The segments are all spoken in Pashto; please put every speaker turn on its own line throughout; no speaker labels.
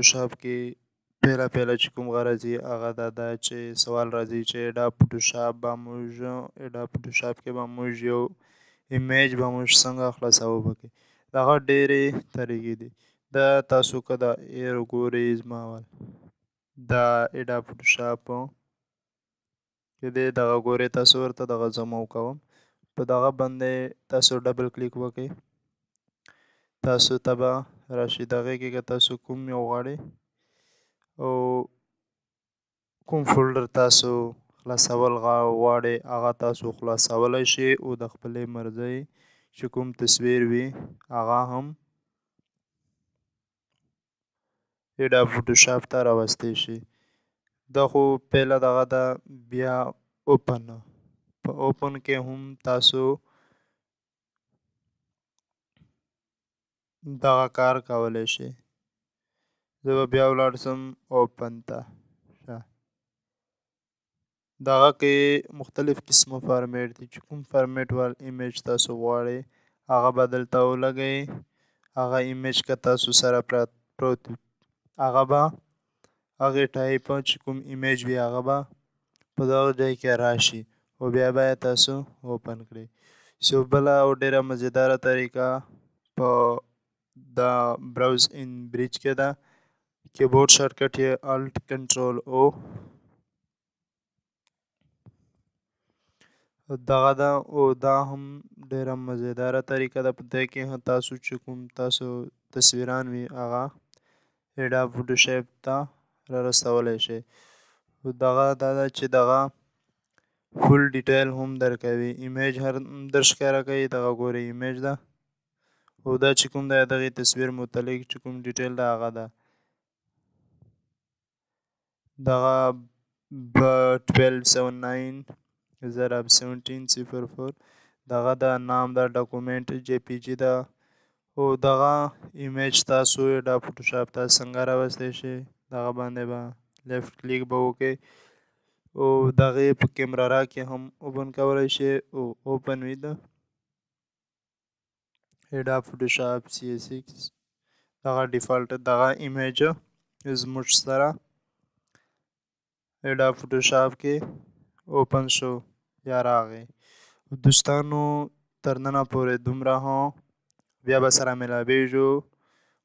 فوټوشاپ کې پیله چې کوم راځي هغه دا ده چې سوال راځي چې دا فوټوشاپ به موږ دا فوټوشاپ کې به موږ یو ایمیج به موږ څنګه خلاصوو پکې. د هغه ډېرې طریقې دي. دا تاسو که دا ایر ګورئ زما اول دا ایډا فوټوشاپ چې دی دغه ګورئ تاسو ورته دغه زوم کوم په دغه باندې تاسو ډبل کلیک وکړئ. تاسو ته به راشي د هغې کې که تاسو کوم یو غواړئ او کوم فولډر تاسو خلاصول غواړئ هغه تاسو خلاصولی شئ او د خپلې مرضۍ چې کوم تصویر وي هغه هم ایډا فوټوشاپ ته راوستی شي. دا خو پیله دغه ده. بیا اوپن په اوپن کې هم تاسو دغه کار کولی شئ. زه به بیا ولاړ شم اوپن ته. دغه کې مختلف قسمه فارمیټ دي چې کوم فارمیټ وال ایمیج تاسو غواړئ هغه به دلته ولګئ. هغه ایمیج که تاسو سره پروت وي هغه به هغې ټایپ چې کوم ایمیج وي هغه به په دغه ځای کې راشي او بیا به یې تاسو اوپن کړئ. سو بله او ډېره مزیداره طریقه په د براوز ان بریج کې ده. کیبورډ شارټکټ یې الټ کنټرول او دغه ده او دا هم ډېره مزیداره طریقه ده. په دې کې تاسو چې کوم تاسو تصویران وي هغه ایډا فوټوشاپ ته رارسولی شئ. دغه دا ده چې دغه فول ډیټیل هم درکوي. ایمیج هم درښکاره کوي. دغه ګورئ ایمیج ده او دا چې کوم دی دغې تصویر متعلق چې کوم ډیټیل ده هغه ده. دغه 1279/17/04 دغه د نام د ډاکومنټ جی پی جي ده او دغه ایمیج تاسو ایډا فوټوشاپ ته څنګه راوستی شئ. دغه باندې به لیفټ کلیک به وکړئ او دغې په کیمره را کې هم اوپن کولی شئ او اوپن وید ایډا فوټوشاپ CS6 دغه ډیفالټ دغه ایمیج زموږ سره ایډا فوټوشاپ کې اوپن شو یا راغی. دوستانو تر ننه پورې دومره ها بیا به سره ملاویږو.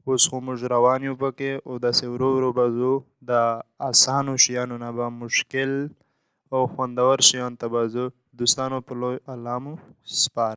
اوس خو موږ روان یو پکې او داسې ورو ورو به ځو. د اسانو شیانو نه به مشکل او خوندور شیانو ته به ځو. دوستانو په لوی الله مو سپارم.